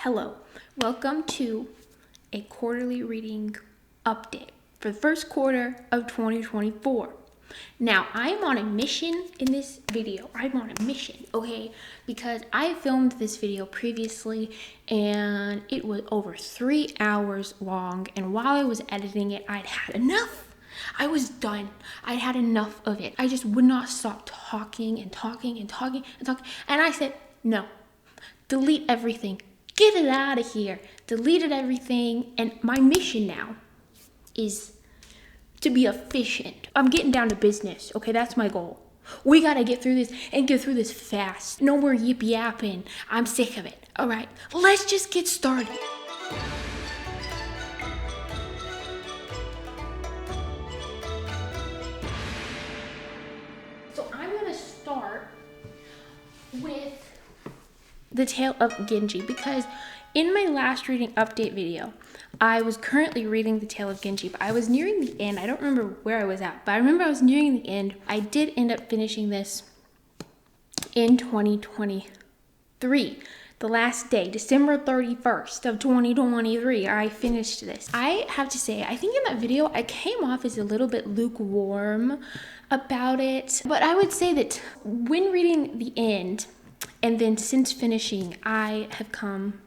Hello, welcome to a quarterly reading update for the first quarter of 2024. Now, I'm on a mission in this video. I'm on a mission, okay? Because I filmed this video previously and it was over 3 hours long. And while I was editing it, I'd had enough. I was done. I had enough of it. I just would not stop talking and talking and talking and talking. And I said, no, delete everything. Get it out of here. Deleted everything. And my mission now is to be efficient. I'm getting down to business. Okay, that's my goal. We gotta get through this and get through this fast. No more yip yapping. I'm sick of it. All right, let's just get started. So I'm gonna start with the tale of Genji because in my last reading update video, I was currently reading the tale of Genji, but I was nearing the end. I don't remember where I was at, but I remember I was nearing the end. I did end up finishing this in 2023. The last day, December 31st of 2023, I finished this. I have to say, I think in that video, I came off as a little bit lukewarm about it. But I would say that when reading the end, and then since finishing, I have come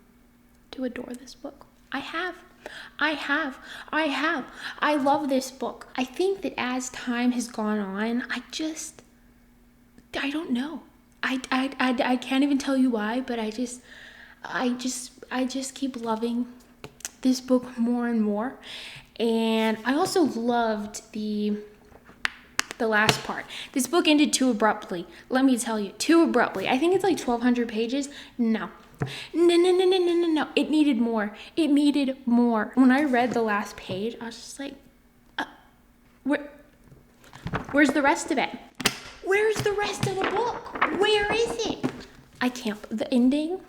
to adore this book. I love this book. I think that as time has gone on, I don't know. I can't even tell you why, but I just keep loving this book more and more. And I also loved the last part. This book ended too abruptly. Let me tell you, too abruptly. I think it's like 1,200 pages. No. It needed more. It needed more. When I read the last page, I was just like, where's the rest of it? Where's the rest of the book? Where is it? I can't. The ending,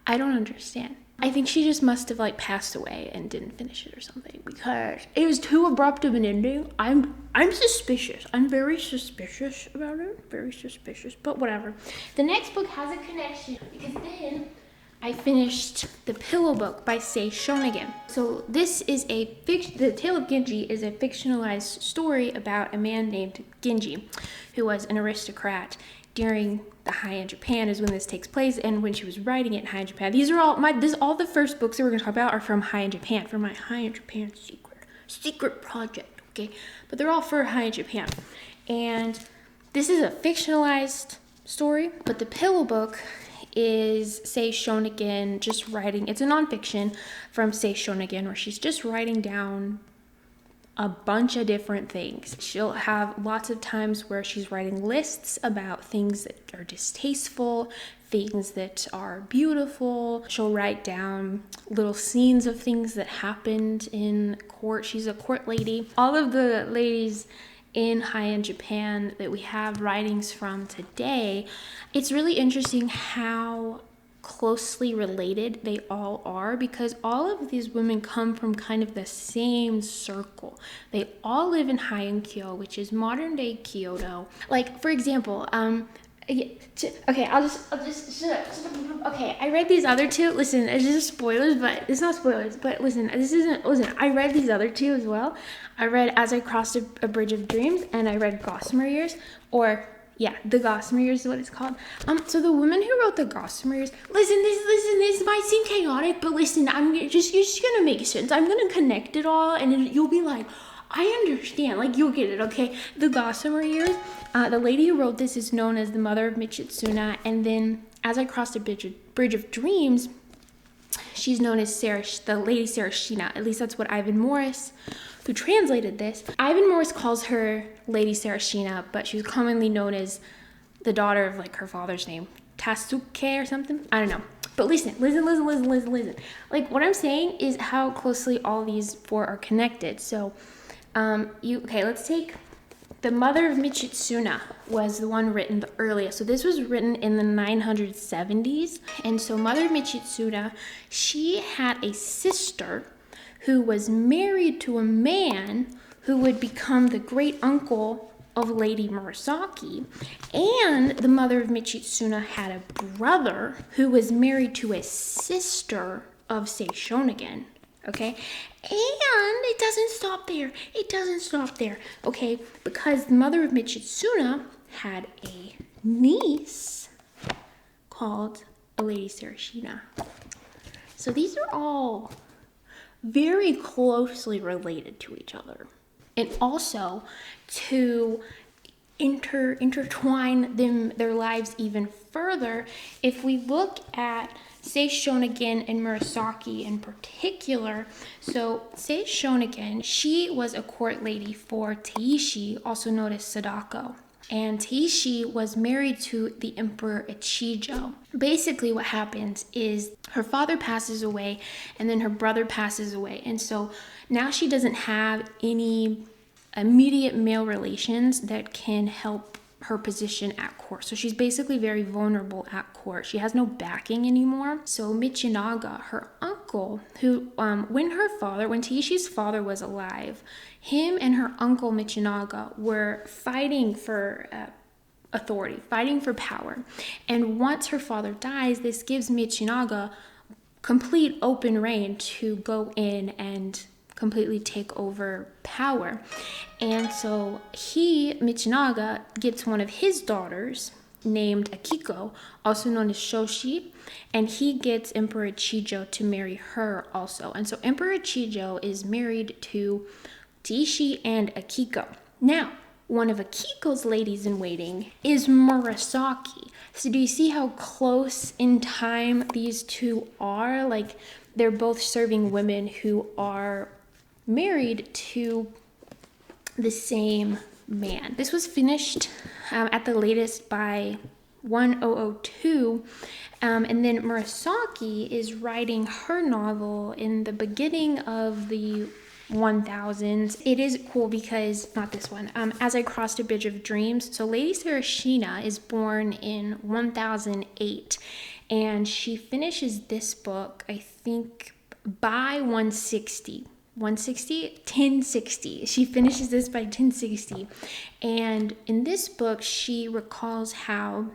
I don't understand. I think she just must have like passed away and didn't finish it or something because it was too abrupt of an ending. I'm suspicious. I'm very suspicious about it. Very suspicious, but whatever. The next book has a connection because then I finished The Pillow Book by Shonagon. So this is The Tale of Genji is a fictionalized story about a man named Genji who was an aristocrat during the Heian Japan is when this takes place, and when she was writing it in Heian Japan. These are all all the first books that we're gonna talk about are from Heian Japan, from my Heian Japan secret project, okay? But they're all for Heian Japan. And this is a fictionalized story, but The Pillow Book is Shonagon just writing, it's a nonfiction from Shonagon where she's just writing down a bunch of different things. She'll have lots of times where she's writing lists about things that are distasteful, things that are beautiful. She'll write down little scenes of things that happened in court. She's a court lady. All of the ladies in Heian Japan that we have writings from today, it's really interesting how closely related they all are because all of these women come from kind of the same circle. They all live in Heian-kyo, which is modern day Kyoto. Like, for example, okay, I'll just shut up. Okay, I read these other two. Listen, it's just spoilers, but it's not spoilers. But listen, I read these other two as well. I read As I Crossed a Bridge of Dreams, and I read Gossamer Years, the Gossamer Years is what it's called. So the woman who wrote the Gossamer Years, listen, this might seem chaotic, but listen, you're just gonna make sense. I'm gonna connect it all, and you'll be like, I understand, like you'll get it, okay? The Gossamer Years, the lady who wrote this is known as the mother of Michitsuna, and then As I Crossed a Bridge of Dreams, she's known as the Lady Sarashina. At least that's what Ivan Morris, who translated this. Ivan Morris calls her Lady Sarashina, but she was commonly known as the daughter of like her father's name, Tasuke or something. I don't know. But listen. Like what I'm saying is how closely all these four are connected. So, let's take the mother of Michitsuna was the one written the earliest. So this was written in the 970s. And so Mother Michitsuna, she had a sister who was married to a man who would become the great uncle of Lady Murasaki, and the mother of Michitsuna had a brother who was married to a sister of Shonagon. Okay, and it doesn't stop there. It doesn't stop there. Okay, because the mother of Michitsuna had a niece called a Lady Sarashina. So these are all very closely related to each other. And also to intertwine their lives even further, if we look at Shonagon and Murasaki in particular. So Shonagon, she was a court lady for Teishi, also known as Sadako. And Teishi was married to the Emperor Ichijo. Basically what happens is her father passes away and then her brother passes away. And so now she doesn't have any immediate male relations that can help her position at court. So she's basically very vulnerable at court. She has no backing anymore. So Michinaga, her uncle, who when Teishi's father was alive, him and her uncle Michinaga were fighting for authority, fighting for power. And once her father dies, this gives Michinaga complete open reign to go in and completely take over power. And so Michinaga, gets one of his daughters named Akiko, also known as Shoshi, and he gets Emperor Ichijo to marry her also. And so Emperor Ichijo is married to Teishi and Akiko. Now, one of Akiko's ladies in waiting is Murasaki. So do you see how close in time these two are? Like, they're both serving women who are married to the same man. This was finished at the latest by 1002, and then Murasaki is writing her novel in the beginning of the 1000s. It is cool because, not this one, As I Crossed a Bridge of Dreams. So Lady Sarashina is born in 1008, and she finishes this book, I think, by 1060. She finishes this by 1060. And in this book, she recalls how,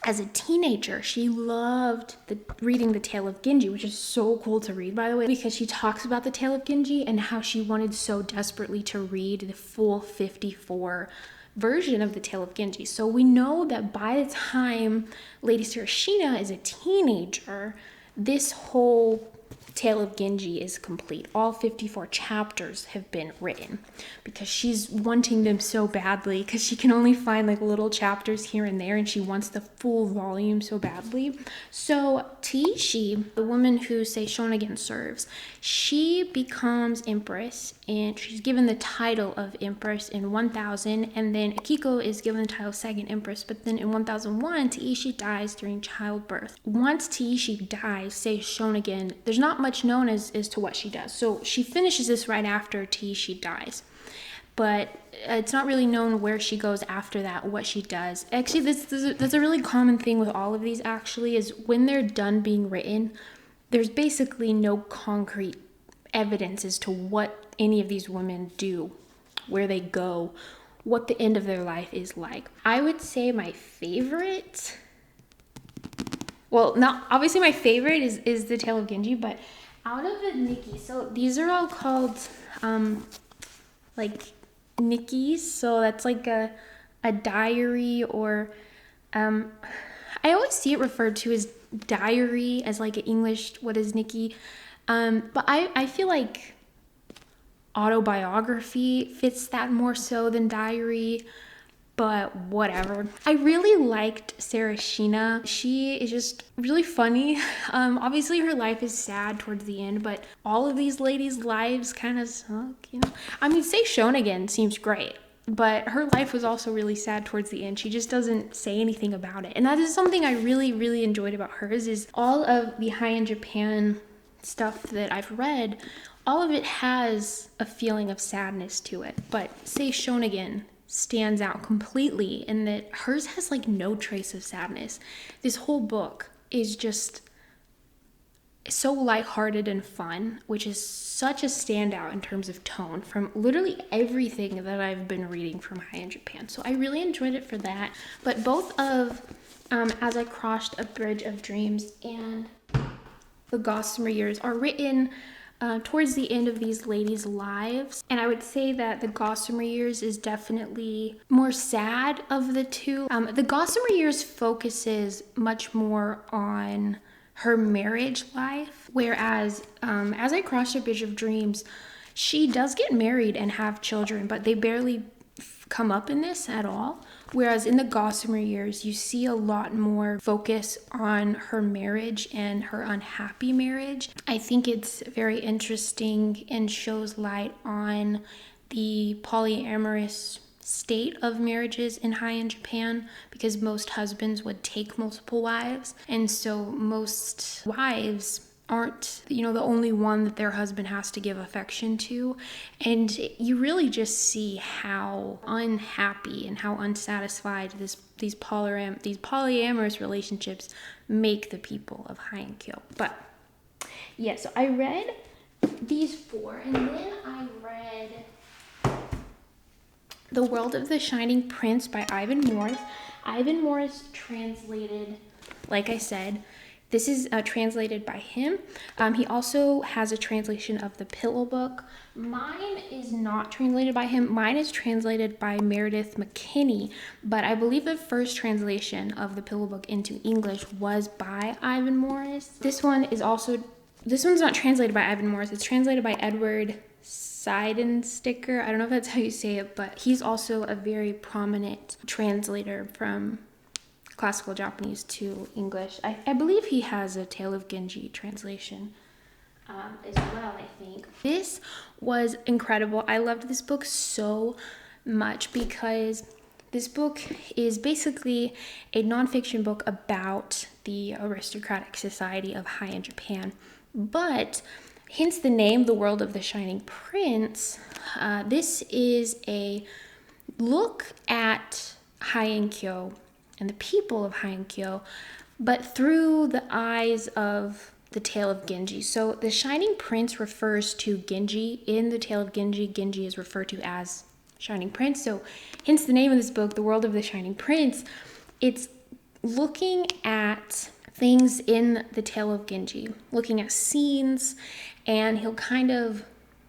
as a teenager, she loved reading the Tale of Genji, which is so cool to read, by the way, because she talks about the Tale of Genji and how she wanted so desperately to read the full 54 version of the Tale of Genji. So we know that by the time Lady Sarashina is a teenager, this whole Tale of Genji is complete. All 54 chapters have been written because she's wanting them so badly, because she can only find like little chapters here and there, and she wants the full volume so badly. So Teishi, the woman who Shonagon serves, she becomes empress, and she's given the title of empress in 1000, and then Akiko is given the title of second empress. But then in 1001, Teishi dies during childbirth. Once Teishi dies, Shonagon, there's not much known as to what she does. So she finishes this right after Teishi dies, but it's not really known where she goes after that, what she does. Actually, that's a really common thing with all of these, actually, is when they're done being written, there's basically no concrete evidence as to what any of these women do, where they go, what the end of their life is like. I would say my favorite, well, not obviously my favorite is the Tale of Genji, but out of the Nikki, so these are all called like Nikkis. So that's like a diary, or I always see it referred to as diary, as like an English, what is Nikki? But I feel like autobiography fits that more so than diary. But whatever. I really liked Sarashina. She is just really funny. Obviously her life is sad towards the end, but all of these ladies' lives kind of suck, you know? I mean, Shonagon seems great, but her life was also really sad towards the end. She just doesn't say anything about it. And that is something I really, really enjoyed about hers, is all of the Heian Japan stuff that I've read, all of it has a feeling of sadness to it. But Shonagon stands out completely in that hers has like no trace of sadness. This whole book is just so lighthearted and fun, which is such a standout in terms of tone from literally everything that I've been reading from Heian Japan. So I really enjoyed it for that. But both of As I Crossed a Bridge of Dreams and The Gossamer Years are written towards the end of these ladies' lives. And I would say that The Gossamer Years is definitely more sad of the two. The Gossamer Years focuses much more on her marriage life, whereas As I Crossed a Bridge of Dreams, she does get married and have children, but they barely come up in this at all. Whereas in The Gossamer Years, you see a lot more focus on her marriage and her unhappy marriage. I think it's very interesting and shows light on the polyamorous state of marriages in Heian Japan, because most husbands would take multiple wives, and so most wives aren't, the only one that their husband has to give affection to. And you really just see how unhappy and how unsatisfied these polyamorous relationships make the people of Heian-kyo. But yeah, so I read these 4, and then I read The World of the Shining Prince by Ivan Morris. Ivan Morris translated, like I said, this is translated by him. He also has a translation of the Pillow Book. Mine is not translated by him. Mine is translated by Meredith McKinney, but I believe the first translation of the Pillow Book into English was by Ivan Morris. This one's not translated by Ivan Morris. It's translated by Edward Seidensticker. I don't know if that's how you say it, but he's also a very prominent translator from classical Japanese to English. I believe he has a Tale of Genji translation as well, I think. This was incredible. I loved this book so much because this book is basically a nonfiction book about the aristocratic society of Heian Japan. But hence the name, The World of the Shining Prince. This is a look at Heian-kyo and the people of Heian-kyo, but through the eyes of the Tale of Genji. So the Shining Prince refers to Genji. In the Tale of Genji, Genji is referred to as Shining Prince. So hence the name of this book, The World of the Shining Prince. It's looking at things in the Tale of Genji, looking at scenes, and he'll kind of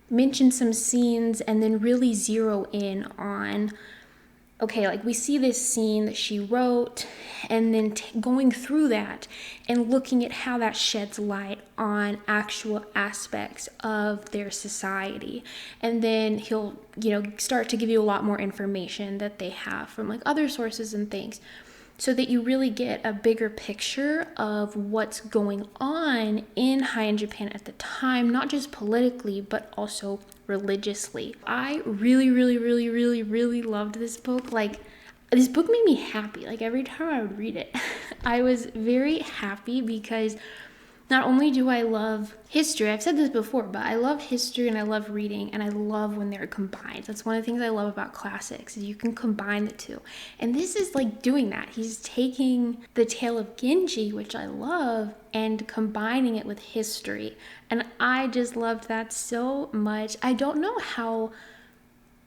mention some scenes and then really zero in on, okay, like we see this scene that she wrote, and then going through that and looking at how that sheds light on actual aspects of their society. And then he'll, start to give you a lot more information that they have from like other sources and things, so that you really get a bigger picture of what's going on in Heian Japan at the time, not just politically, but also religiously. I really, really, really, really, really loved this book. Like, this book made me happy. Like, every time I would read it, I was very happy because not only do I love history, I've said this before, but I love history and I love reading, and I love when they're combined. That's one of the things I love about classics, is you can combine the two. And this is like doing that. He's taking the Tale of Genji, which I love, and combining it with history. And I just loved that so much. I don't know how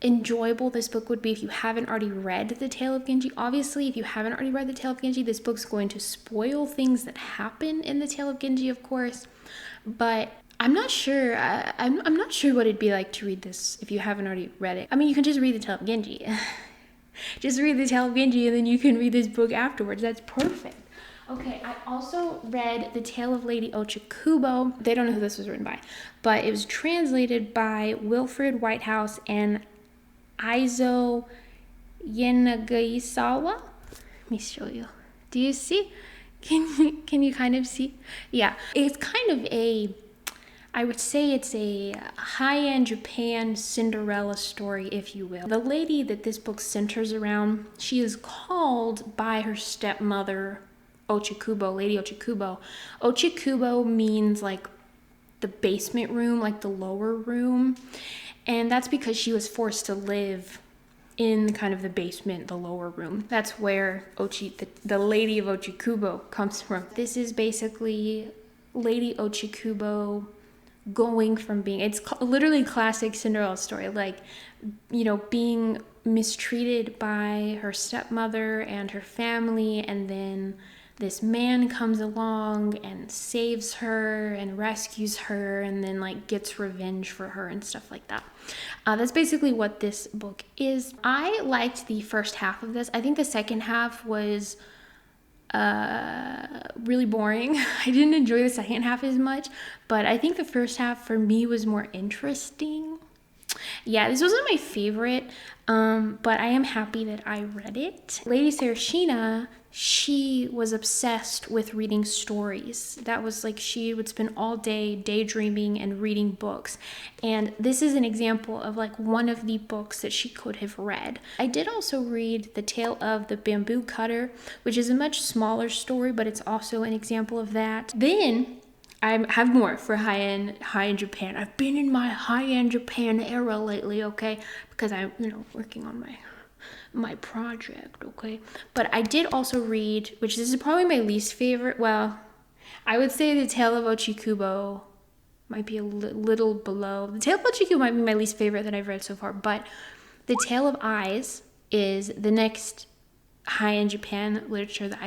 enjoyable this book would be if you haven't already read the Tale of Genji. Obviously, if you haven't already read the Tale of Genji, this book's going to spoil things that happen in the Tale of Genji, of course. But I'm not sure. I'm not sure what it'd be like to read this if you haven't already read it. I mean, you can just read the Tale of Genji. Just read the Tale of Genji, and then you can read this book afterwards. That's perfect. Okay, I also read The Tale of Lady Ochikubo. They don't know who this was written by, but it was translated by Wilfred Whitehouse and Aizo Yanagaisawa. Let me show you. Do you see? Can you kind of see? Yeah, it's kind of I would say it's a Heian Japan Cinderella story, if you will. The lady that this book centers around, she is called by her stepmother Ochikubo, Lady Ochikubo. Ochikubo means like the basement room, like the lower room. And that's because she was forced to live in kind of the basement, the lower room. That's where the Lady of Ochikubo comes from. This is basically Lady Ochikubo going from being, it's literally classic Cinderella story, like, you know, being mistreated by her stepmother and her family, and then this man comes along and saves her and rescues her and then like gets revenge for her and stuff like that. That's basically what this book is. I liked the first half of this. I think the second half was really boring. I didn't enjoy the second half as much, but I think the first half for me was more interesting. Yeah, this wasn't my favorite, but I am happy that I read it. Lady Sarashina, she was obsessed with reading stories. That was like, she would spend all day daydreaming and reading books. And this is an example of like one of the books that she could have read. I did also read The Tale of the Bamboo Cutter, which is a much smaller story, but it's also an example of that. Then I have more for Heian Japan. I've been in my Heian Japan era lately, okay? Because I'm, you know, working on my project, okay? But I did also read, which this is probably my least favorite. Well, I would say The Tale of Ochikubo might be a little below. The Tale of Ochikubo might be my least favorite that I've read so far, but The Tale of Eyes is the next Heian Japan literature that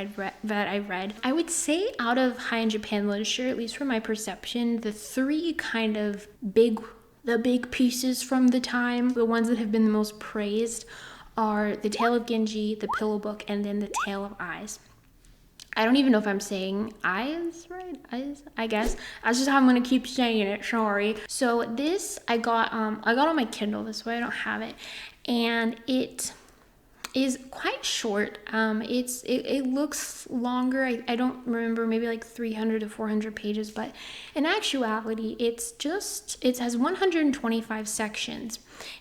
I read. I would say out of Heian Japan literature, at least from my perception, the three kind of big pieces from the time, the ones that have been the most praised, are The Tale of Genji, The Pillow Book, and then The Tale of Eyes. I don't even know if I'm saying eyes right. Eyes, I guess. That's just how I'm gonna keep saying it. Sorry. So this I got on my Kindle. This way I don't have it, and it is quite short. It looks longer. I don't remember, maybe like 300 to 400 pages, but in actuality, it has 125 sections,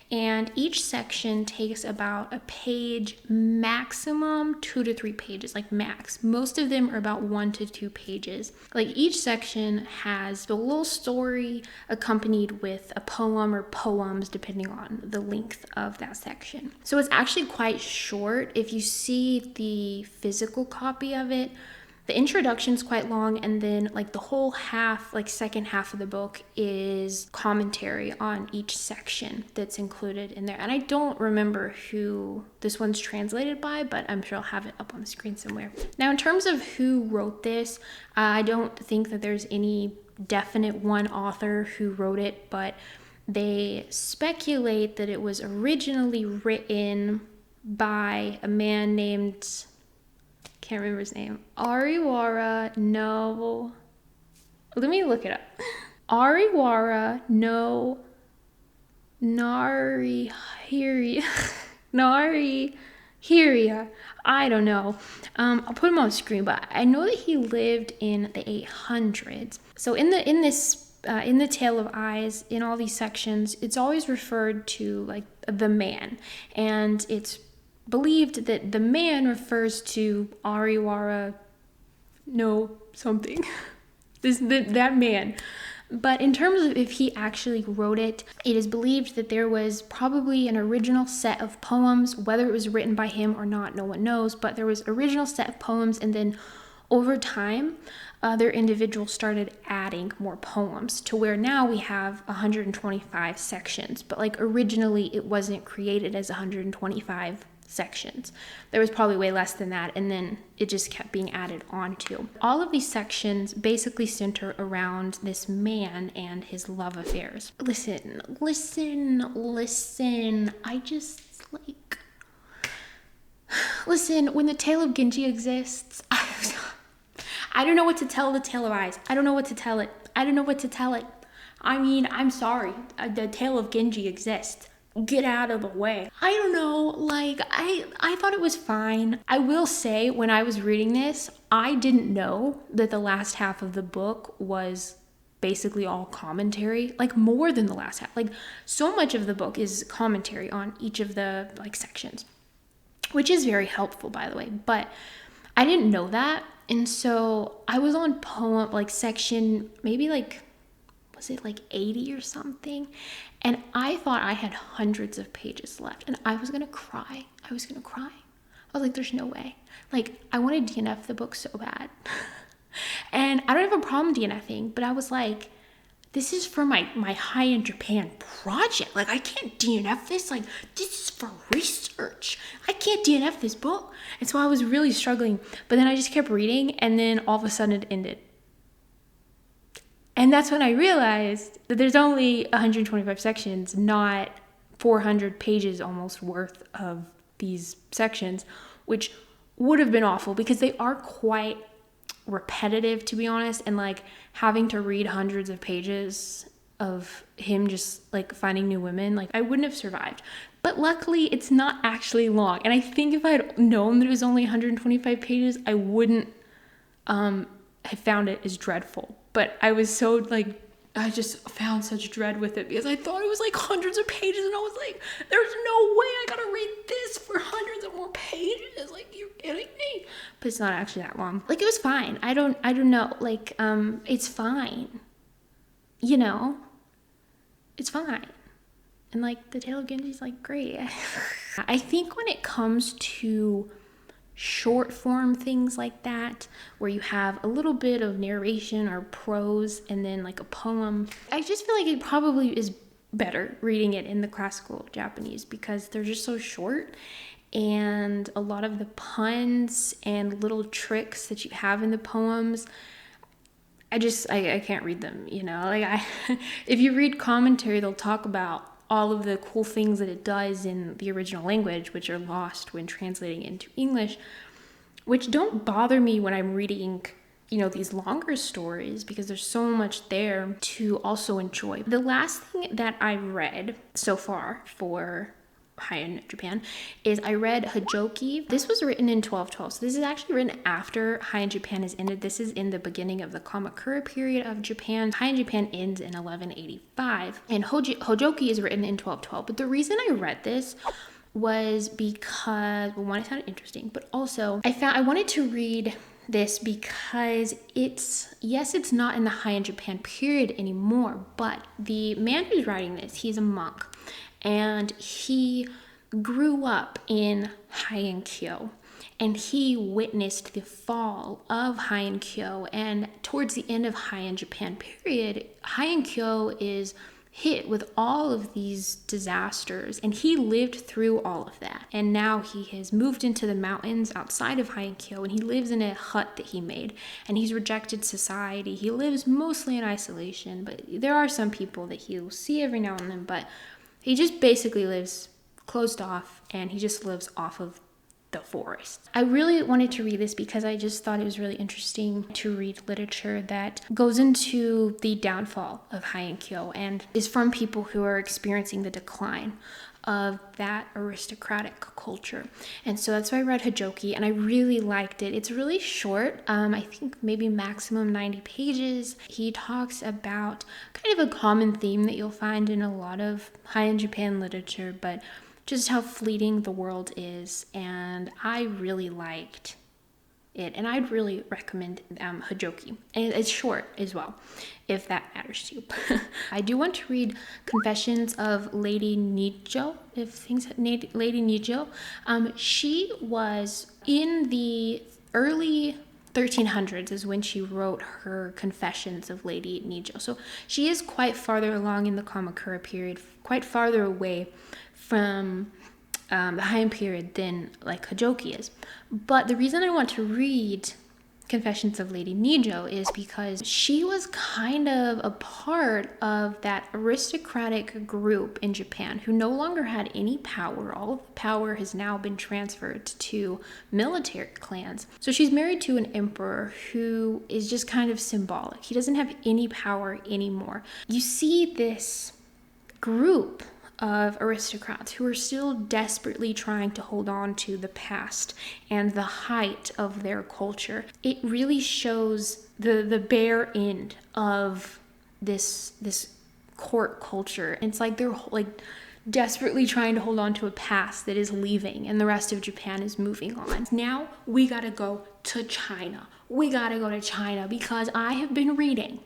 and each section takes about a page, maximum 2 to 3 pages, like max. Most of them are about 1 to 2 pages. Like each section has a little story accompanied with a poem or poems, depending on the length of that section. So it's actually quite short. If you see the physical copy of it, the introduction's quite long, and then like the whole half, like second half of the book, is commentary on each section that's included in there. And I don't remember who this one's translated by, but I'm sure I'll have it up on the screen somewhere. Now, in terms of who wrote this, I don't think that there's any definite one author who wrote it, but they speculate that it was originally written by a man named, can't remember his name, Ariwara no, let me look it up. Ariwara no Narihiria. I don't know. I'll put him on the screen, but I know that he lived in the 800s. So in the Tale of Eyes, in all these sections, it's always referred to like the man, and it's believed that the man refers to Ariwara no something. that man. But in terms of if he actually wrote it, it is believed that there was probably an original set of poems. Whether it was written by him or not, no one knows, but there was original set of poems, and then over time, other individuals started adding more poems to where now we have 125 sections. But like originally, it wasn't created as 125 sections. There was probably way less than that, and then it just kept being added onto. All of these sections basically center around this man and his love affairs. Listen. I just like... Listen, when the Tale of Genji exists, I don't know what to tell the Tale of Eyes. I don't know what to tell it. I mean, I'm sorry. The Tale of Genji exists. Get out of the way. I don't know, like, I thought it was fine. I will say, when I was reading this, I didn't know that the last half of the book was basically all commentary, like more than the last half. Like, so much of the book is commentary on each of the like sections, which is very helpful, by the way, but I didn't know that. And so I was on poem, like section, maybe like, was it like 80 or something? And I thought I had hundreds of pages left, and I was gonna cry. I was like, there's no way. Like, I wanted to DNF the book so bad. And I don't have a problem DNFing, but I was like, this is for my Heian Japan project. Like, I can't DNF this. Like, this is for research. I can't DNF this book. And so I was really struggling. But then I just kept reading, and then all of a sudden it ended. And that's when I realized that there's only 125 sections, not 400 pages almost worth of these sections, which would have been awful because they are quite repetitive, to be honest, and like having to read hundreds of pages of him just like finding new women, like I wouldn't have survived. But luckily it's not actually long, and I think if I had known that it was only 125 pages, I wouldn't have found it as dreadful. But I was so like, I just found such dread with it because I thought it was like hundreds of pages, and I was like, there's no way I gotta read this for hundreds of more pages. Like, you're kidding me. But it's not actually that long. Like, it was fine. I don't know. Like, it's fine. You know? It's fine. And like, the Tale of Genji is like great. I think when it comes to short form things like that, where you have a little bit of narration or prose and then like a poem, I just feel like it probably is better reading it in the classical Japanese because they're just so short, and a lot of the puns and little tricks that you have in the poems, I can't read them, you know? Like, if you read commentary, they'll talk about all of the cool things that it does in the original language, which are lost when translating into English, which don't bother me when I'm reading, you know, these longer stories because there's so much there to also enjoy. The last thing that I read so far for Heian Japan is I read Hajoki. This was written in 1212, so this is actually written after Heian Japan has ended. This is in the beginning of the Kamakura period of Japan. Heian Japan ends in 1185, and Hajoki is written in 1212. But the reason I read this was because, well, one, it sounded interesting, but also I wanted to read this because it's not in the Heian Japan period anymore, but the man who's writing this, he's a monk, and he grew up in Heian-kyo, and he witnessed the fall of Heian-kyo, and towards the end of Heian Japan period, Heian-kyo is hit with all of these disasters, and he lived through all of that. And now he has moved into the mountains outside of Heian-kyo, and he lives in a hut that he made, and he's rejected society. He lives mostly in isolation, but there are some people that he'll see every now and then, but he just basically lives closed off, and he just lives off of the forest. I really wanted to read this because I just thought it was really interesting to read literature that goes into the downfall of Heian-kyo and is from people who are experiencing the decline of that aristocratic culture. And so that's why I read Hajoki, and I really liked it. It's really short, I think maybe maximum 90 pages. He talks about kind of a common theme that you'll find in a lot of Heian Japan literature, but just how fleeting the world is, and I really liked it, and I'd really recommend Hajoki. And it's short as well, if that matters to you. I do want to read Confessions of Lady Nijo, Lady Nijo. She was in the early 1300s is when she wrote her Confessions of Lady Nijo. So she is quite farther along in the Kamakura period, quite farther away from the Heian period than like Hajoki is. But the reason I want to read Confessions of Lady Nijo is because she was kind of a part of that aristocratic group in Japan who no longer had any power. All of the power has now been transferred to military clans. So she's married to an emperor who is just kind of symbolic. He doesn't have any power anymore. You see this group of aristocrats who are still desperately trying to hold on to the past and the height of their culture. It really shows the bare end of this court culture. It's like they're like desperately trying to hold on to a past that is leaving, and the rest of Japan is moving on. Now we gotta go to China. We gotta go to China because I have been reading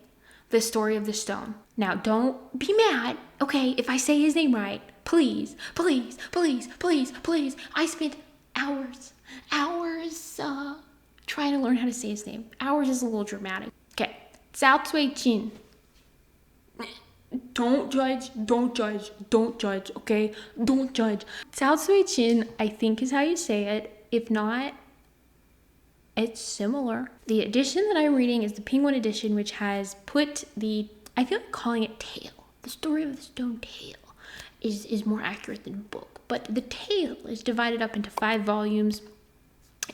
The Story of the Stone. Now, don't be mad, okay, if I say his name right. Please, please, please, please, please. I spent hours Trying to learn how to say his name. Ours is a little dramatic. Okay, Cao Xueqin. Don't judge, okay? Don't judge. Cao Xueqin, I think is how you say it. If not, it's similar. The edition that I'm reading is the Penguin edition, which has put I feel like calling it tale. The story of the stone tale is more accurate than book. But the tale is divided up into 5 volumes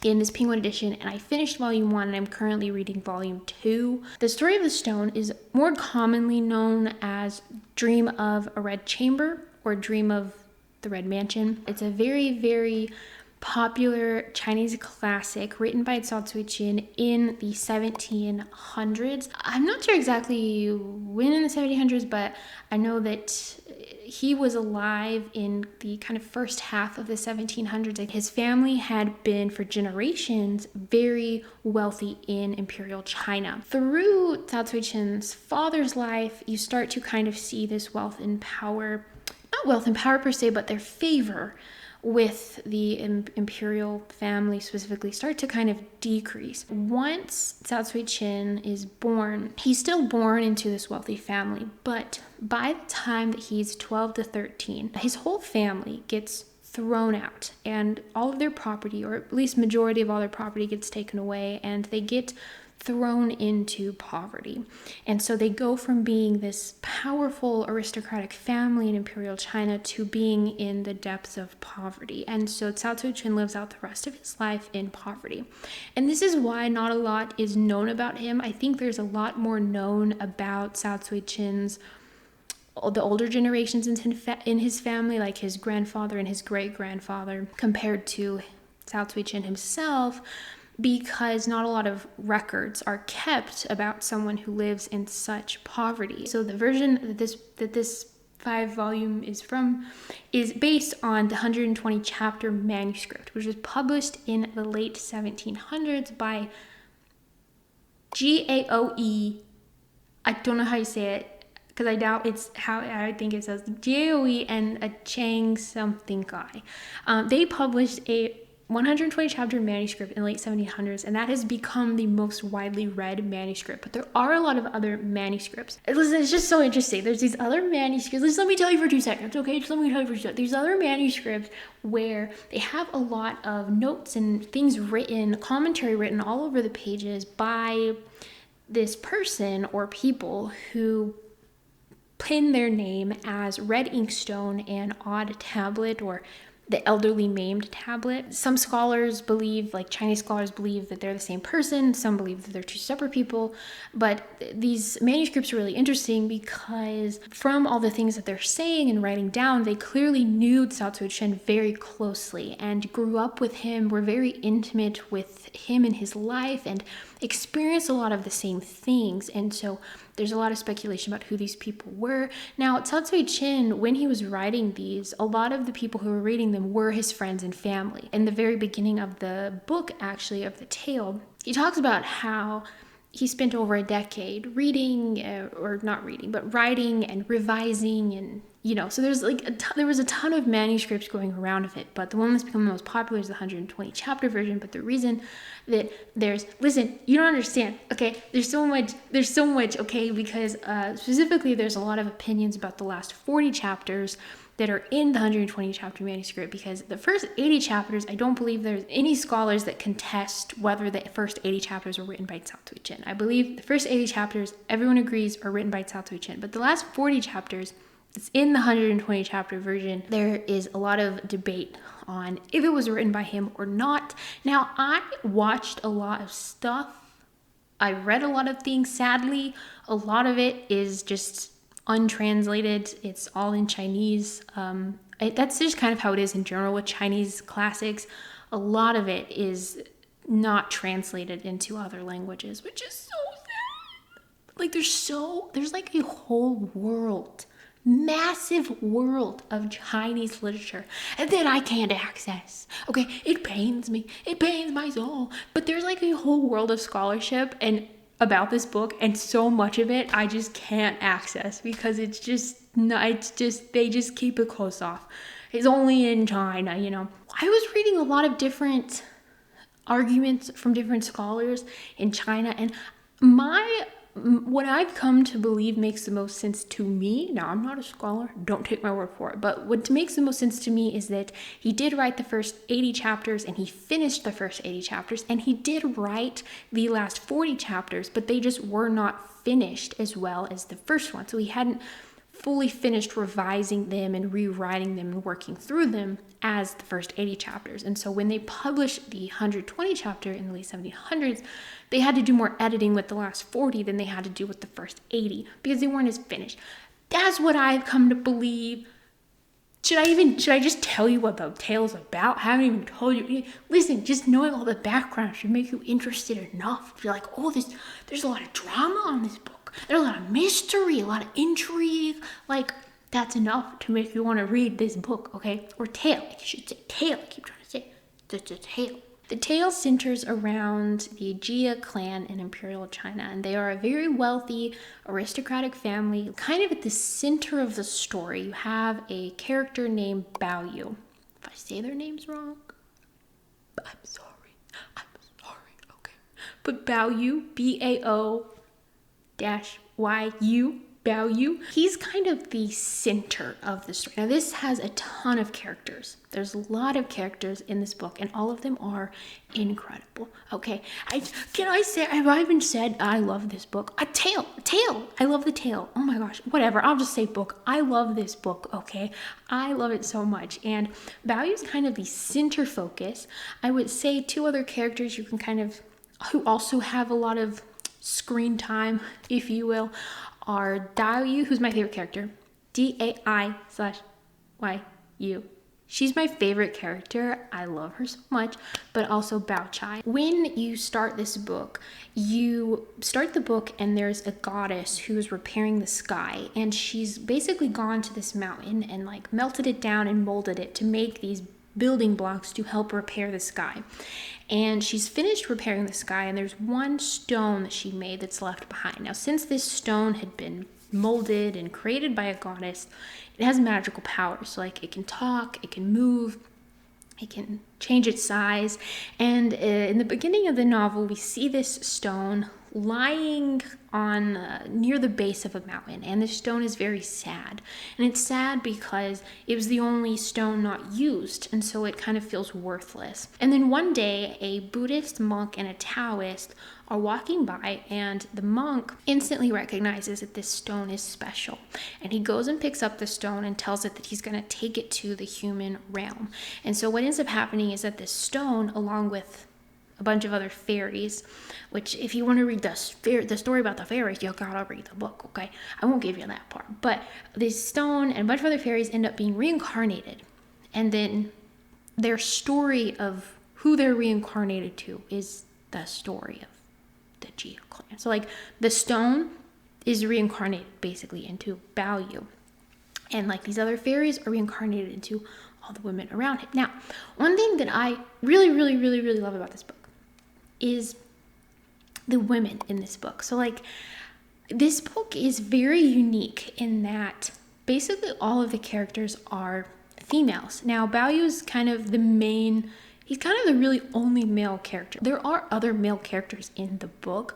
in this Penguin edition, and I finished volume 1 and I'm currently reading volume 2. The story of the stone is more commonly known as Dream of a Red Chamber or Dream of the Red Mansion. It's a very, very popular Chinese classic written by Cao Xueqin in the 1700s. I'm not sure exactly when in the 1700s, but I know that he was alive in the kind of first half of the 1700s. His family had been for generations very wealthy in imperial China. Through Cao Xueqin's father's life, you start to kind of see this wealth and power, not wealth and power per se, but their favor with the imperial family specifically start to kind of decrease. Once Cao Xueqin is born, he's still born into this wealthy family, but by the time that he's 12 to 13, his whole family gets thrown out and all of their property, or at least majority of all their property, gets taken away, and they get thrown into poverty. And so they go from being this powerful aristocratic family in imperial China to being in the depths of poverty. And so Cao Xueqin lives out the rest of his life in poverty. And this is why not a lot is known about him. I think there's a lot more known about Cao Xueqin's the older generations in his family, like his grandfather and his great-grandfather, compared to Cao Xueqin himself, because not a lot of records are kept about someone who lives in such poverty. So the version that this 5 volume is from is based on the 120 chapter manuscript, which was published in the late 1700s by Gaoe. I don't know how you say it, because I doubt it's how I think it says, Gaoe and a Chang something guy. They published a 120 chapter manuscript in the late 1700s, and that has become the most widely read manuscript. But there are a lot of other manuscripts. Listen, it's just so interesting. There's these other manuscripts. Just let me tell you for 2 seconds, okay? Just let me tell you for 2 seconds. There's other manuscripts where they have a lot of notes and things written, commentary written all over the pages by this person or people who pin their name as Red Inkstone and Odd Tablet, or the elderly maimed tablet. Some scholars believe, like Chinese scholars believe, that they're the same person. Some believe that they're 2 separate people. But these manuscripts are really interesting because from all the things that they're saying and writing down, they clearly knew Cao Xueqin very closely and grew up with him, were very intimate with him in his life, and experienced a lot of the same things. And so there's a lot of speculation about who these people were. Now, Cao Xueqin, when he was writing these, a lot of the people who were reading them were his friends and family. In the very beginning of the book, actually, of the tale, he talks about how he spent over a decade reading, or not reading, but writing and revising, and so there's there was a ton of manuscripts going around of it, but the one that's become the most popular is the 120 chapter version. But the reason that listen, you don't understand, okay? There's so much, okay? Because specifically, there's a lot of opinions about the last 40 chapters that are in the 120 chapter manuscript, because the first 80 chapters, I don't believe there's any scholars that contest whether the first 80 chapters were written by Cao Xueqin. I believe the first 80 chapters, everyone agrees, are written by Cao Xueqin, but the last 40 chapters, it's in the 120 chapter version. There is a lot of debate on if it was written by him or not. Now, I watched a lot of stuff. I read a lot of things. Sadly, a lot of it is just untranslated. It's all in Chinese. That's just kind of how it is in general with Chinese classics. A lot of it is not translated into other languages, which is so sad. Like there's like a whole world, massive world of Chinese literature that I can't access. Okay, it pains me. It pains my soul. But there's like a whole world of scholarship and about this book, and so much of it I just can't access because they just keep it closed off. It's only in China, I was reading a lot of different arguments from different scholars in China. And what I've come to believe makes the most sense to me, now I'm not a scholar, don't take my word for it, but what makes the most sense to me is that he did write the first 80 chapters and he finished the first 80 chapters, and he did write the last 40 chapters, but they just were not finished as well as the first one. So he hadn't fully finished revising them and rewriting them and working through them as the first 80 chapters. And so when they published the 120 chapter in the late 1700s, they had to do more editing with the last 40 than they had to do with the first 80 because they weren't as finished. That's what I've come to believe. Should I just tell you what the tale's about? I haven't even told you. Listen, just knowing all the background should make you interested enough. You're like, oh, there's a lot of drama on this book. There's a lot of mystery, a lot of intrigue. Like, that's enough to make you want to read this book, okay? Or tale. I should say tale. I keep trying to say the tale. The tale centers around the Jia clan in Imperial China, and they are a very wealthy, aristocratic family. Kind of at the center of the story, you have a character named Bao Yu. If I say their names wrong, I'm sorry, okay? But Bao Yu, Bao-Yu, Bao Yu, he's kind of the center of the story. Now, this has a ton of characters. There's a lot of characters in this book, and all of them are incredible. Okay, have I even said I love this book? A tale. I love the tale. Oh my gosh, whatever. I'll just say book. I love this book. Okay, I love it so much. And Bao Yu's kind of the center focus. I would say two other characters who also have a lot of screen time, if you will, are Daiyu, who's my favorite character, Dai/Yu. She's my favorite character. I love her so much, but also Bao Chai. When you start this book, you start the book and there's a goddess who's repairing the sky, and she's basically gone to this mountain and like melted it down and molded it to make these building blocks to help repair the sky. And she's finished repairing the sky, and there's one stone that she made that's left behind. Now, since this stone had been molded and created by a goddess, it has magical powers. So, like, it can talk, it can move, it can change its size. And in the beginning of the novel, we see this stone lying on near the base of a mountain, and the stone is very sad, and it's sad because it was the only stone not used, and so it kind of feels worthless. And then one day a Buddhist monk and a Taoist are walking by, and the monk instantly recognizes that this stone is special, and he goes and picks up the stone and tells it that he's going to take it to the human realm. And so what ends up happening is that this stone, along with a bunch of other fairies, which if you want to read the story about the fairies, you gotta read the book, okay? I won't give you that part. But this stone and a bunch of other fairies end up being reincarnated. And then their story of who they're reincarnated to is the story of the Jia clan. So like the stone is reincarnated basically into Bao Yu. And like these other fairies are reincarnated into all the women around him. Now, one thing that I really, really, really, really love about this book is the women in this book. So like this book is very unique in that basically all of the characters are females. Now Bao Yu is kind of he's kind of the really only male character. There are other male characters in the book,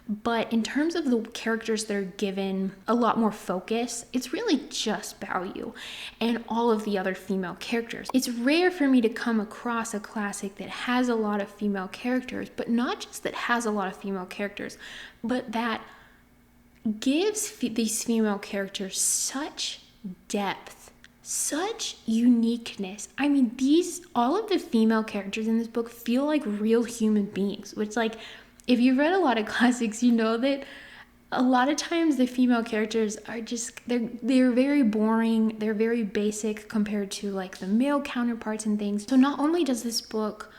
but in terms of the characters that are given a lot more focus, it's really just Bao Yu and all of the other female characters. It's rare for me to come across a classic that has a lot of female characters, but not just that has a lot of female characters, but that gives these female characters such depth, such uniqueness. I mean, all of the female characters in this book feel like real human beings, which like, if you've read a lot of classics, you know that a lot of times the female characters are just, they're very boring, they're very basic compared to like the male counterparts and things. So not only does this book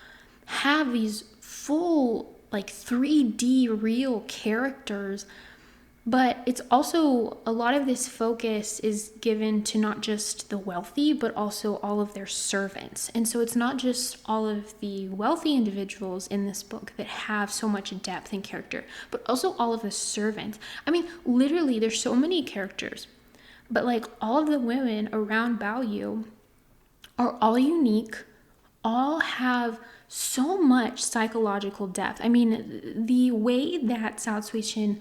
have these full like 3D real characters, but it's also, a lot of this focus is given to not just the wealthy, but also all of their servants. And so it's not just all of the wealthy individuals in this book that have so much depth and character, but also all of the servants. I mean, literally, there's so many characters, but like all of the women around Bao Yu are all unique, all have so much psychological depth. I mean, the way that Cao Xueqin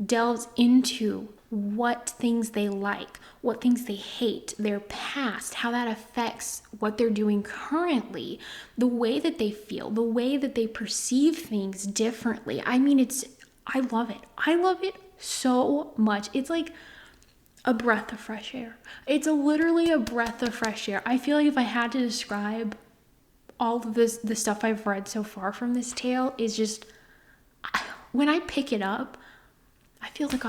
delves into what things they like, what things they hate, their past, how that affects what they're doing currently, the way that they feel, the way that they perceive things differently. I mean, I love it. I love it so much. It's like a breath of fresh air. It's literally a breath of fresh air. I feel like if I had to describe all of the stuff I've read so far from this tale, is just, when I pick it up, I feel like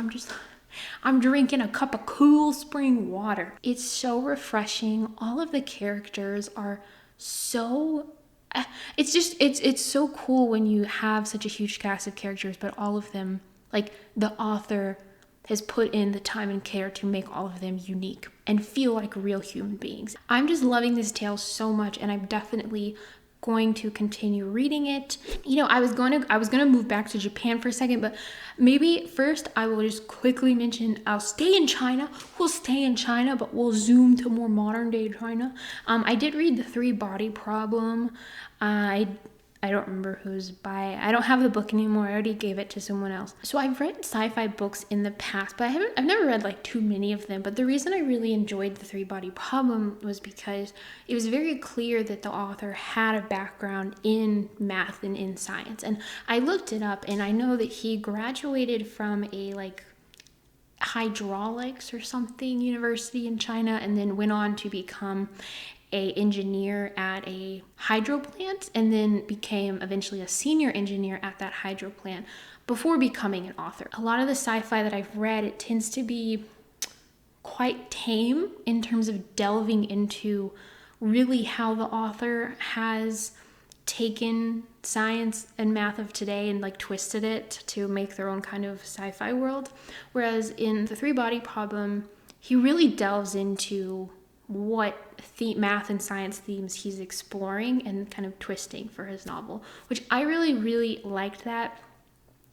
I'm drinking a cup of cool spring water. It's so refreshing. All of the characters are so, it's so cool when you have such a huge cast of characters, but all of them, like, the author has put in the time and care to make all of them unique and feel like real human beings. I'm just loving this tale so much, and I'm definitely going to continue reading it. You know, I was going to move back to Japan for a second, but maybe first I will just quickly mention I'll stay in China. We'll stay in China, but we'll zoom to more modern day China. I did read The Three Body Problem. I don't remember who's by. I don't have the book anymore. I already gave it to someone else. So I've read sci-fi books in the past, but I've never read like too many of them. But the reason I really enjoyed The Three Body Problem was because it was very clear that the author had a background in math and in science. And I looked it up, and I know that he graduated from a like hydraulics or something university in China, and then went on to become a engineer at a hydro plant, and then became eventually a senior engineer at that hydro plant before becoming an author. A lot of the sci-fi that I've read, it tends to be quite tame in terms of delving into really how the author has taken science and math of today and like twisted it to make their own kind of sci-fi world. Whereas in The Three Body Problem, he really delves into what math and science themes he's exploring and kind of twisting for his novel, which I really, really liked that,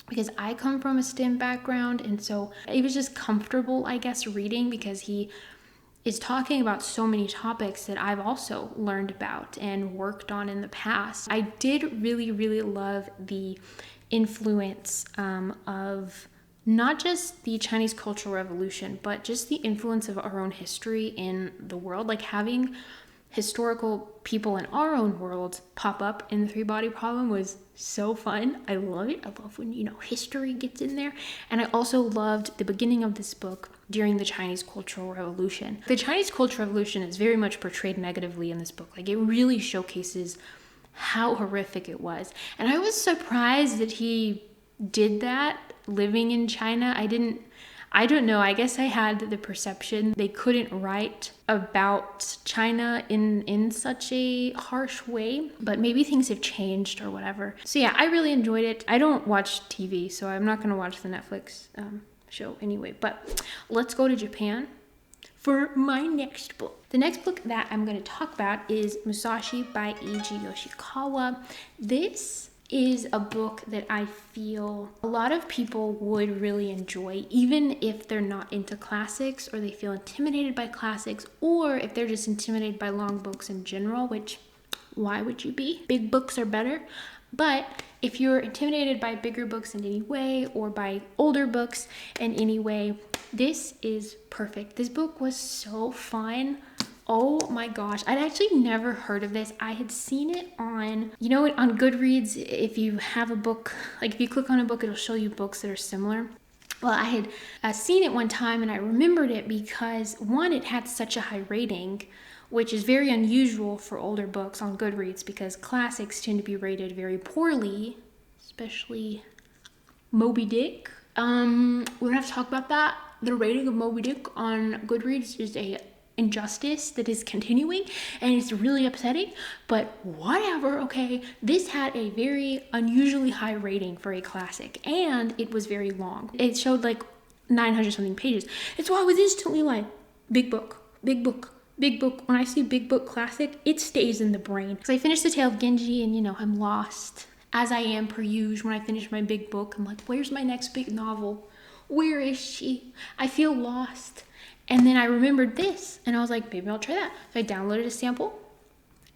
because I come from a STEM background, and so it was just comfortable, I guess, reading, because he is talking about so many topics that I've also learned about and worked on in the past. I did really, really love the influence of not just the Chinese Cultural Revolution, but just the influence of our own history in the world. Like having historical people in our own world pop up in The Three Body Problem was so fun. I love it. I love when, history gets in there. And I also loved the beginning of this book during the Chinese Cultural Revolution. The Chinese Cultural Revolution is very much portrayed negatively in this book. Like, it really showcases how horrific it was. And I was surprised that he did that living in China. I don't know. I guess I had the perception they couldn't write about China in such a harsh way, but maybe things have changed or whatever. So yeah, I really enjoyed it. I don't watch TV, so I'm not going to watch the Netflix show anyway, but let's go to Japan for my next book. The next book that I'm going to talk about is Musashi by Eiji Yoshikawa. This is a book that I feel a lot of people would really enjoy, even if they're not into classics, or they feel intimidated by classics, or if they're just intimidated by long books in general, which, why would you be? Big books are better. But if you're intimidated by bigger books in any way, or by older books in any way, this is perfect. This book was so fun. Oh my gosh, I'd actually never heard of this. I had seen it on Goodreads. If you have a book, like if you click on a book, it'll show you books that are similar. Well, I had seen it one time, and I remembered it because, one, it had such a high rating, which is very unusual for older books on Goodreads, because classics tend to be rated very poorly, especially Moby Dick. We don't have to talk about that. The rating of Moby Dick on Goodreads is a injustice that is continuing, and it's really upsetting, but whatever. Okay, this had a very unusually high rating for a classic, and it was very long. It showed like 900 something pages, and so I was instantly like, big book, big book, big book. When I see big book classic, it stays in the brain. So I finished the Tale of Genji, and I'm lost, as I am per usual. When I finish my big book, I'm like, where's my next big novel? Where is she? I feel lost. And then I remembered this, and I was like, maybe I'll try that. So I downloaded a sample,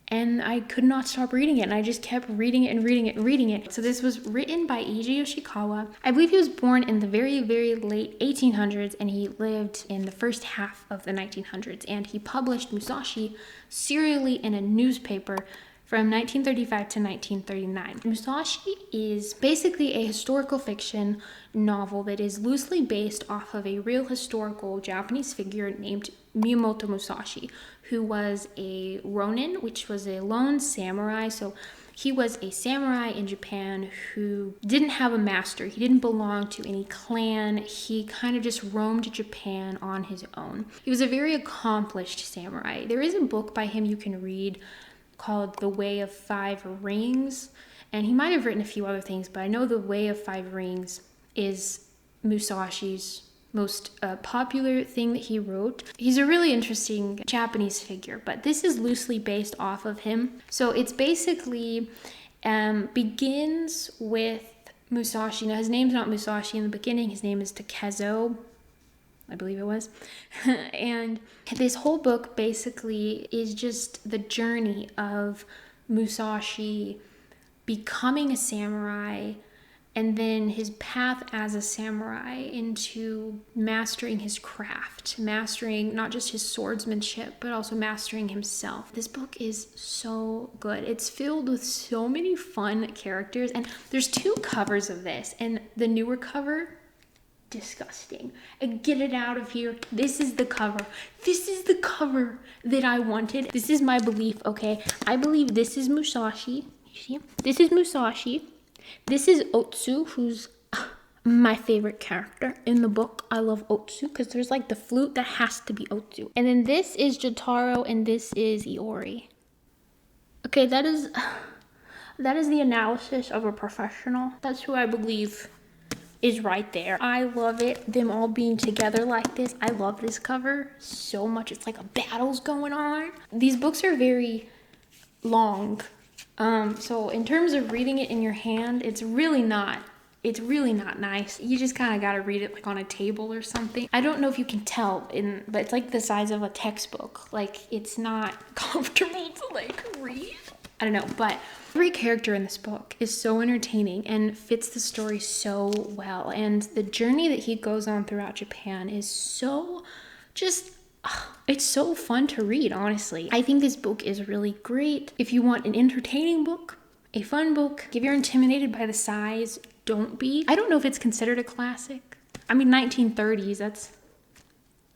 and I could not stop reading it, and I just kept reading it and reading it and reading it. So this was written by Eiji Yoshikawa. I believe he was born in the very, very late 1800s, and he lived in the first half of the 1900s, and he published Musashi serially in a newspaper from 1935 to 1939. Musashi is basically a historical fiction novel that is loosely based off of a real historical Japanese figure named Miyamoto Musashi, who was a ronin, which was a lone samurai. So he was a samurai in Japan who didn't have a master. He didn't belong to any clan. He kind of just roamed Japan on his own. He was a very accomplished samurai. There is a book by him you can read called The Way of Five Rings, and he might have written a few other things, but I know The Way of Five Rings is Musashi's most popular thing that he wrote. He's a really interesting Japanese figure, but this is loosely based off of him. So it's basically begins with Musashi. Now his name's not Musashi in the beginning, his name is Takezo, I believe it was. And this whole book basically is just the journey of Musashi becoming a samurai, and then his path as a samurai into mastering his craft, mastering not just his swordsmanship, but also mastering himself. This book is so good. It's filled with so many fun characters, and there's 2 covers of this, and the newer cover, disgusting. Get it out of here. This is the cover. This is the cover that I wanted. This is my belief, okay? I believe this is Musashi. You see? This is Musashi. This is Otsu, who's my favorite character in the book. I love Otsu because there's like the flute that has to be Otsu. And then this is Jotaro, and this is Iori. Okay, that is the analysis of a professional. That's who I believe is right there. I love it, them all being together like this. I love this cover so much. It's like a battle's going on. These books are very long. So in terms of reading it in your hand, it's really not nice. You just kind of got to read it like on a table or something. I don't know if you can tell, but it's like the size of a textbook. Like, it's not comfortable to like read. I don't know, but every character in this book is so entertaining and fits the story so well. And the journey that he goes on throughout Japan is so it's so fun to read, honestly. I think this book is really great. If you want an entertaining book, a fun book, if you're intimidated by the size, don't be. I don't know if it's considered a classic. I mean, 1930s,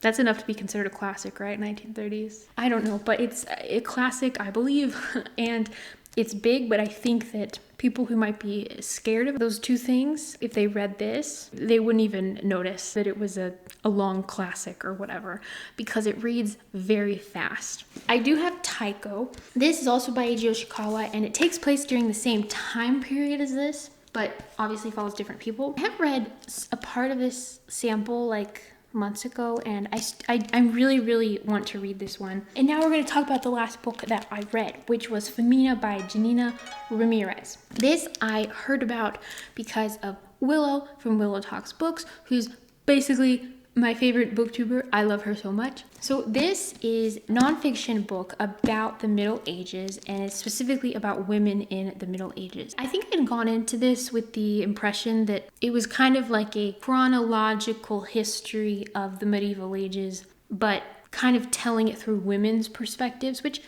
that's enough to be considered a classic, right? 1930s. I don't know, but it's a classic, I believe, and it's big, but I think that people who might be scared of those 2 things, if they read this, they wouldn't even notice that it was a long classic or whatever, because it reads very fast. I do have Taiko. This is also by Eiji Yoshikawa, and it takes place during the same time period as this, but obviously follows different people. I have read a part of this sample like months ago, and I really want to read this one. And now we're going to talk about the last book that I read, which was Femina by Janina Ramirez. This I heard about because of Willow from Willow Talks Books, who's basically my favorite booktuber. I love her so much. So this is a nonfiction book about the Middle Ages, and it's specifically about women in the Middle Ages. I think I had gone into this with the impression that it was kind of like a chronological history of the medieval ages, but kind of telling it through women's perspectives, which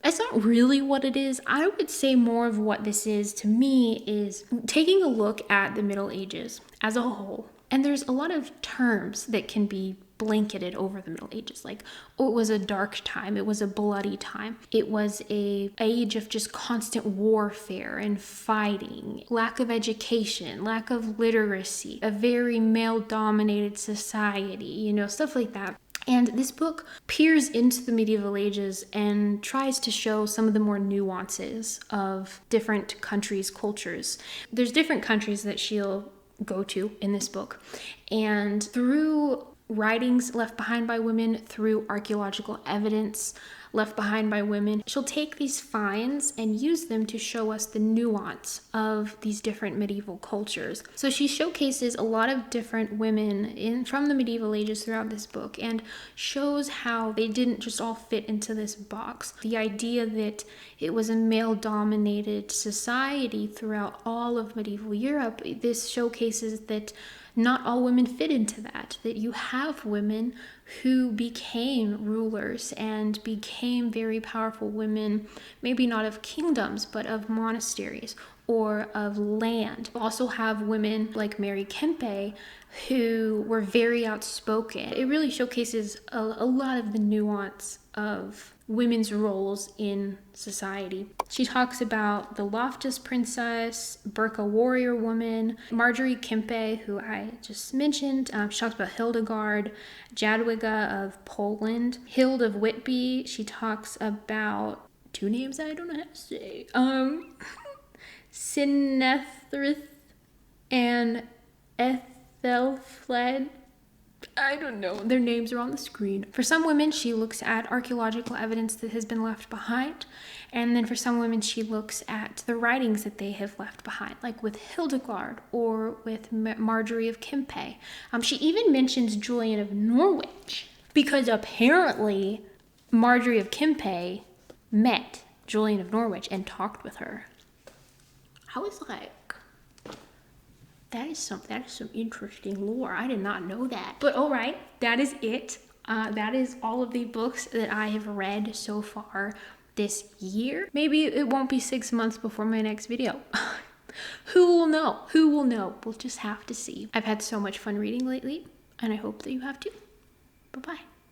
that's not really what it is. I would say more of what this is to me is taking a look at the Middle Ages as a whole. And there's a lot of terms that can be blanketed over the Middle Ages, like, oh, it was a dark time, it was a bloody time, it was an age of just constant warfare and fighting, lack of education, lack of literacy, a very male-dominated society, stuff like that. And this book peers into the medieval ages and tries to show some of the more nuances of different countries' cultures. There's different countries that she'll go to in this book, and through writings left behind by women, through archaeological evidence left behind by women. She'll take these finds and use them to show us the nuance of these different medieval cultures. So she showcases a lot of different women from the medieval ages throughout this book and shows how they didn't just all fit into this box. The idea that it was a male-dominated society throughout all of medieval Europe, this showcases that not all women fit into that you have women who became rulers and became very powerful women, maybe not of kingdoms, but of monasteries or of land. You also have women like Mary Kempe who were very outspoken. It really showcases a lot of the nuance of women's roles in society. She talks about the Loftus Princess, Burka Warrior Woman, Marjorie Kempe, who I just mentioned. She talks about Hildegard, Jadwiga of Poland, Hild of Whitby. She talks about two names I don't know how to say. Sinethrith and Ethelfled. I don't know. Their names are on the screen. For some women, she looks at archaeological evidence that has been left behind. And then for some women, she looks at the writings that they have left behind, like with Hildegard or with Marjorie of Kempe. She even mentions Julian of Norwich because apparently Marjorie of Kempe met Julian of Norwich and talked with her. I was like, that is some interesting lore. I did not know that. But all right, that is it. That is all of the books that I have read so far this year. Maybe it won't be 6 months before my next video. Who will know? Who will know? We'll just have to see. I've had so much fun reading lately, and I hope that you have too. Bye-bye.